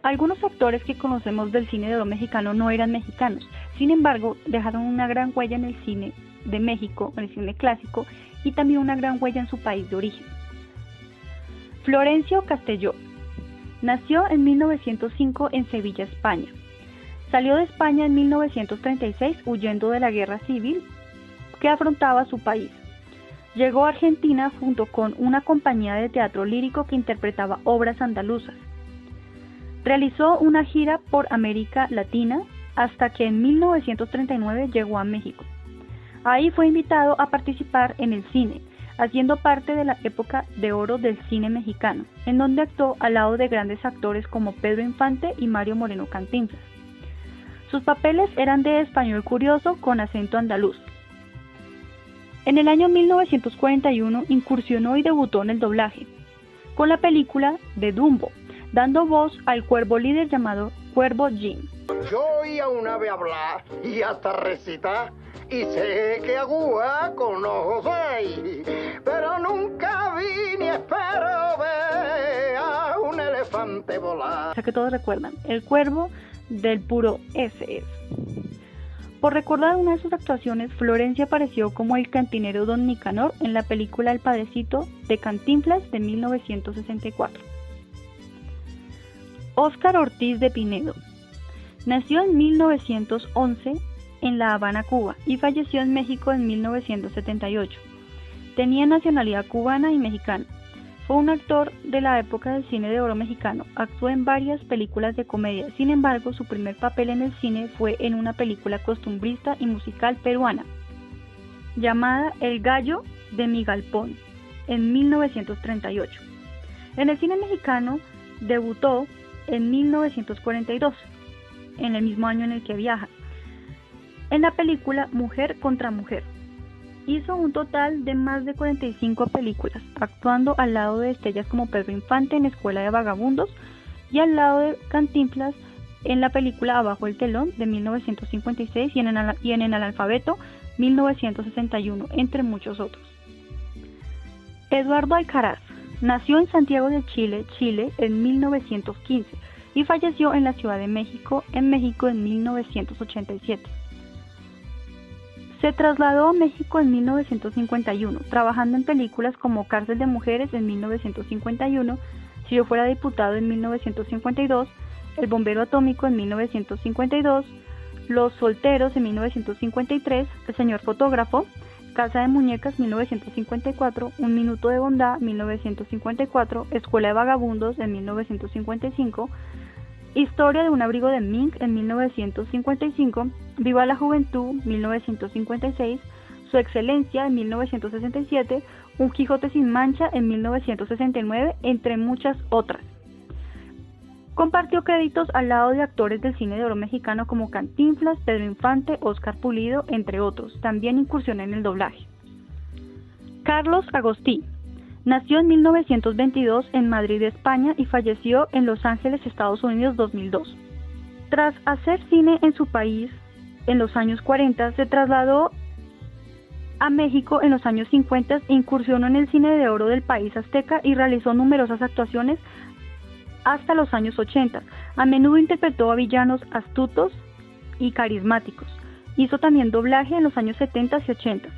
Algunos actores que conocemos del cine de oro mexicano no eran mexicanos, sin embargo, dejaron una gran huella en el cine de México, en el cine clásico, y también una gran huella en su país de origen. Florencio Castelló nació en 1905 en Sevilla, España. Salió de España en 1936 huyendo de la guerra civil que afrontaba su país. Llegó a Argentina junto con una compañía de teatro lírico que interpretaba obras andaluzas. Realizó una gira por América Latina hasta que en 1939 llegó a México. Ahí fue invitado a participar en el cine, haciendo parte de la época de oro del cine mexicano, en donde actuó al lado de grandes actores como Pedro Infante y Mario Moreno Cantinflas. Sus papeles eran de español curioso con acento andaluz. En el año 1941 incursionó y debutó en el doblaje, con la película de Dumbo, dando voz al cuervo líder llamado Cuervo Jim. Yo oí a un ave hablar y hasta recitar, y sé que agua con ojos hay, pero nunca vi ni espero ver a un elefante volar. O sea que todos recuerdan, el cuervo del puro SS. Por recordar una de sus actuaciones, Florencia apareció como el cantinero Don Nicanor en la película El Padrecito de Cantinflas de 1964. Óscar Ortiz de Pinedo nació en 1911 en La Habana, Cuba, y falleció en México en 1978. Tenía nacionalidad cubana y mexicana. Fue un actor de la época del cine de oro mexicano. Actuó en varias películas de comedia. Sin embargo, su primer papel en el cine fue en una película costumbrista y musical peruana, llamada El Gallo de mi Galpón, en 1938. En el cine mexicano debutó en 1942, en el mismo año en el que viaja, en la película Mujer contra Mujer. Hizo un total de más de 45 películas, actuando al lado de estrellas como Pedro Infante en Escuela de Vagabundos y al lado de Cantinflas en la película Abajo el telón de 1956 y en El Analfabeto 1961, entre muchos otros. Eduardo Alcaraz nació en Santiago de Chile, Chile en 1915 y falleció en la Ciudad de México, en 1987. Se trasladó a México en 1951, trabajando en películas como Cárcel de Mujeres en 1951, Si yo fuera diputado en 1952, El bombero atómico en 1952, Los solteros en 1953, El señor fotógrafo, Casa de muñecas 1954, Un minuto de bondad 1954, Escuela de vagabundos en 1955, Historia de un abrigo de Mink en 1955, Viva la juventud 1956, Su excelencia en 1967, Un Quijote sin mancha en 1969, entre muchas otras. Compartió créditos al lado de actores del cine de oro mexicano como Cantinflas, Pedro Infante, Óscar Pulido, entre otros. También incursionó en el doblaje. Carlos Agostí nació en 1922 en Madrid, España, y falleció en Los Ángeles, Estados Unidos, 2002. Tras hacer cine en su país en los años 40, se trasladó a México en los años 50 e incursionó en el cine de oro del país azteca y realizó numerosas actuaciones hasta los años 80. A menudo interpretó a villanos astutos y carismáticos. Hizo también doblaje en los años 70 y 80.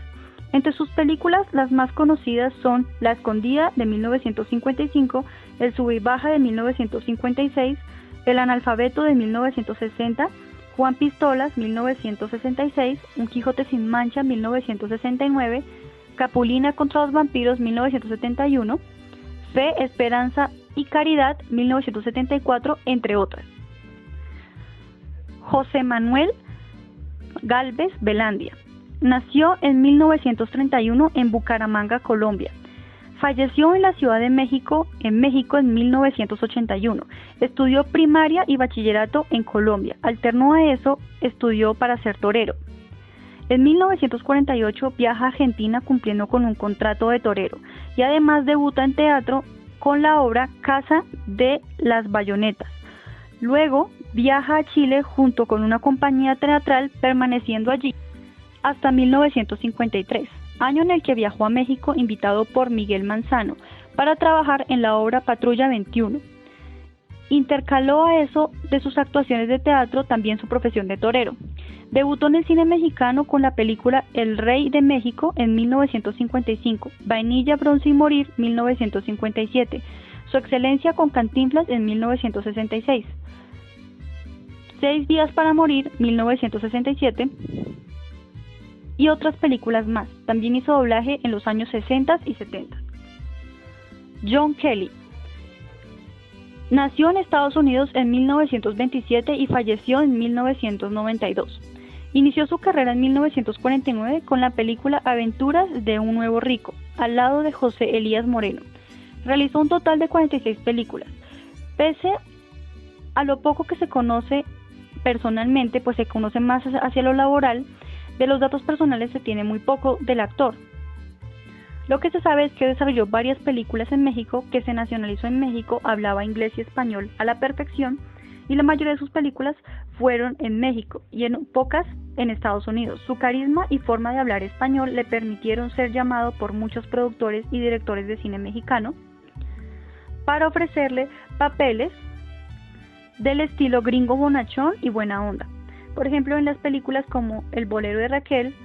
Entre sus películas, las más conocidas son La Escondida de 1955, El sube y baja de 1956, El analfabeto de 1960, Juan Pistolas 1966, Un Quijote sin mancha 1969, Capulina contra los vampiros 1971, Fe, Esperanza y Caridad 1974, entre otras. José Manuel Gálvez Velandia nació en 1931 en Bucaramanga, Colombia. Falleció en la Ciudad de México, en 1981. Estudió primaria y bachillerato en Colombia. Alternó a eso, estudió para ser torero. En 1948 viaja a Argentina cumpliendo con un contrato de torero y además debuta en teatro con la obra Casa de las Bayonetas. Luego viaja a Chile junto con una compañía teatral, permaneciendo allí hasta 1953, año en el que viajó a México invitado por Miguel Manzano para trabajar en la obra Patrulla 21, Intercaló a eso de sus actuaciones de teatro también su profesión de torero. Debutó en el cine mexicano con la película El Rey de México en 1955, Vainilla, Bronce y Morir 1957, Su Excelencia con Cantinflas en 1966, 6 días para morir 1967 y otras películas más. También hizo doblaje en los años 60 y 70. John Kelly nació en Estados Unidos en 1927 y falleció en 1992. Inició su carrera en 1949 con la película Aventuras de un Nuevo Rico, al lado de José Elías Moreno. Realizó un total de 46 películas. Pese a lo poco que se conoce personalmente, pues se conoce más hacia lo laboral, de los datos personales se tiene muy poco del actor. Lo que se sabe es que desarrolló varias películas en México, que se nacionalizó en México, hablaba inglés y español a la perfección, y la mayoría de sus películas fueron en México y en pocas en Estados Unidos. Su carisma y forma de hablar español le permitieron ser llamado por muchos productores y directores de cine mexicano para ofrecerle papeles del estilo gringo bonachón y buena onda. Por ejemplo, en las películas como El Bolero de Raquel,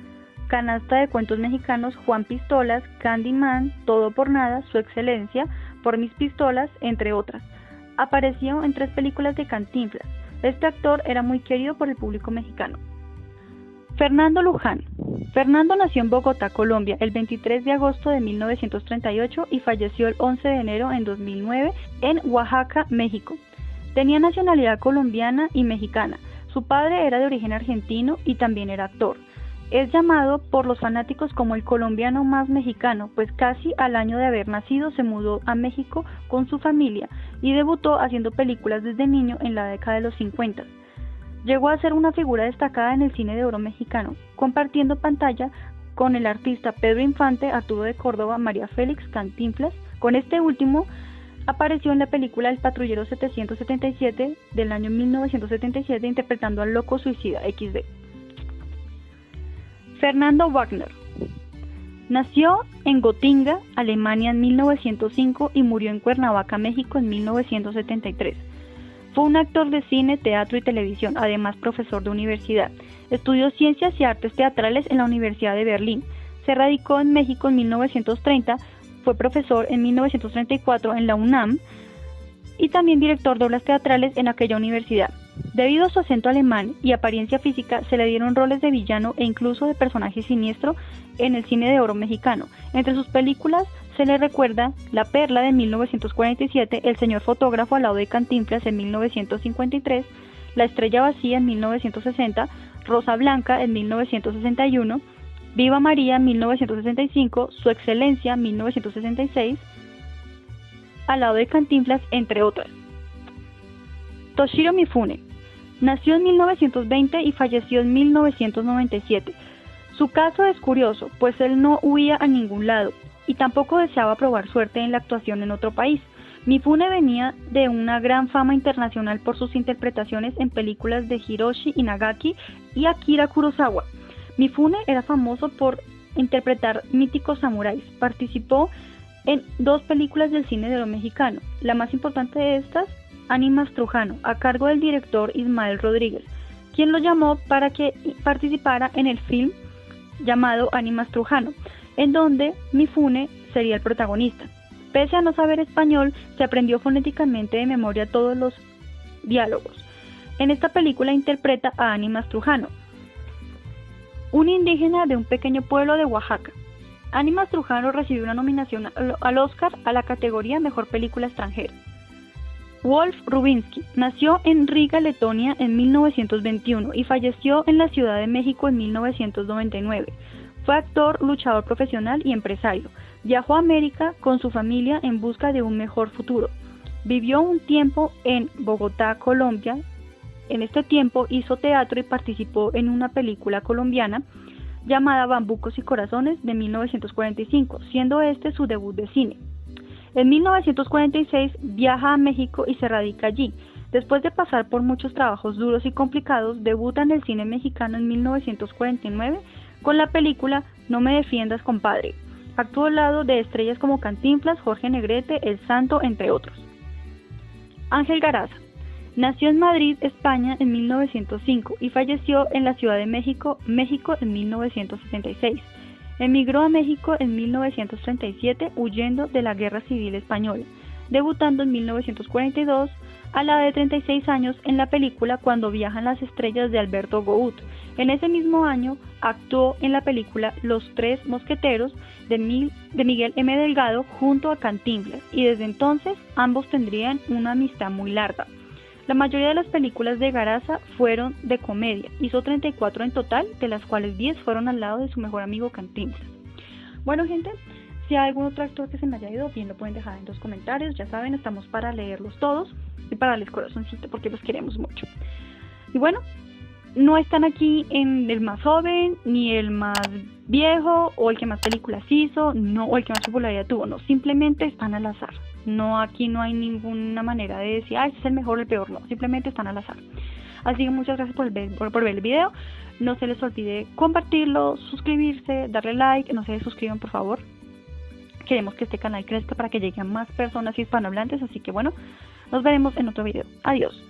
Canasta de Cuentos Mexicanos, Juan Pistolas, Candyman, Todo por Nada, Su Excelencia, Por Mis Pistolas, entre otras. Apareció en 3 películas de Cantinflas. Este actor era muy querido por el público mexicano. Fernando Luján. Fernando nació en Bogotá, Colombia, el 23 de agosto de 1938 y falleció el 11 de enero en 2009 en Oaxaca, México. Tenía nacionalidad colombiana y mexicana. Su padre era de origen argentino y también era actor. Es llamado por los fanáticos como el colombiano más mexicano, pues casi al año de haber nacido se mudó a México con su familia y debutó haciendo películas desde niño en la década de los 50. Llegó a ser una figura destacada en el cine de oro mexicano, compartiendo pantalla con el artista Pedro Infante, Arturo de Córdoba, María Félix, Cantinflas. Con este último apareció en la película El Patrullero 777 del año 1977 interpretando al loco suicida XD. Fernando Wagner. Nació en Gotinga, Alemania en 1905 y murió en Cuernavaca, México en 1973. Fue un actor de cine, teatro y televisión, además profesor de universidad. Estudió Ciencias y Artes Teatrales en la Universidad de Berlín. Se radicó en México en 1930, fue profesor en 1934 en la UNAM y también director de obras teatrales en aquella universidad. Debido a su acento alemán y apariencia física, se le dieron roles de villano e incluso de personaje siniestro en el cine de oro mexicano. Entre sus películas se le recuerda La Perla de 1947, El Señor Fotógrafo al lado de Cantinflas en 1953, La Estrella Vacía en 1960, Rosa Blanca en 1961, Viva María en 1965, Su Excelencia en 1966, al lado de Cantinflas, entre otras. Toshiro Mifune. Nació en 1920 y falleció en 1997. Su caso es curioso, pues él no huía a ningún lado y tampoco deseaba probar suerte en la actuación en otro país. Mifune venía de una gran fama internacional por sus interpretaciones en películas de Hiroshi Inagaki y Akira Kurosawa. Mifune era famoso por interpretar míticos samuráis. Participó en 2 películas del cine de oro mexicano. La más importante de estas, Ánimas Trujano, a cargo del director Ismael Rodríguez, quien lo llamó para que participara en el film llamado Ánimas Trujano, en donde Mifune sería el protagonista. Pese a no saber español, se aprendió fonéticamente de memoria todos los diálogos. En esta película interpreta a Ánimas Trujano, un indígena de un pequeño pueblo de Oaxaca. Ánimas Trujano recibió una nominación al Oscar a la categoría Mejor Película Extranjera. Wolf Rubinsky nació en Riga, Letonia en 1921 y falleció en la Ciudad de México en 1999. Fue actor, luchador profesional y empresario. Viajó a América con su familia en busca de un mejor futuro. Vivió un tiempo en Bogotá, Colombia. En este tiempo hizo teatro y participó en una película colombiana llamada Bambucos y Corazones de 1945, siendo este su debut de cine. En 1946 viaja a México y se radica allí. Después de pasar por muchos trabajos duros y complicados, debuta en el cine mexicano en 1949 con la película No me defiendas, compadre. Actuó al lado de estrellas como Cantinflas, Jorge Negrete, El Santo, entre otros. Ángel Garaza nació en Madrid, España, en 1905 y falleció en la Ciudad de México, México, en 1976. Emigró a México en 1937 huyendo de la Guerra Civil Española, debutando en 1942 a la edad de 36 años en la película Cuando viajan las estrellas de Alberto Gout. En ese mismo año actuó en la película Los Tres Mosqueteros de Miguel M. Delgado junto a Cantinflas, y desde entonces ambos tendrían una amistad muy larga. La mayoría de las películas de Garaza fueron de comedia, hizo 34 en total, de las cuales 10 fueron al lado de su mejor amigo Cantinflas. Bueno, gente, si hay algún otro actor que se me haya ido, bien lo pueden dejar en los comentarios, ya saben, estamos para leerlos todos y para darles corazoncito porque los queremos mucho. Y bueno, no están aquí en el más joven, ni el más viejo, o el que más películas hizo, no, o el que más popularidad tuvo, no, simplemente están al azar. No, aquí no hay ninguna manera de decir, este es el mejor o el peor, no, simplemente están al azar. Así que muchas gracias por ver el video, no se les olvide compartirlo, suscribirse, darle like, no se suscriban por favor. Queremos que este canal crezca para que lleguen más personas hispanohablantes, así que bueno, nos veremos en otro video. Adiós.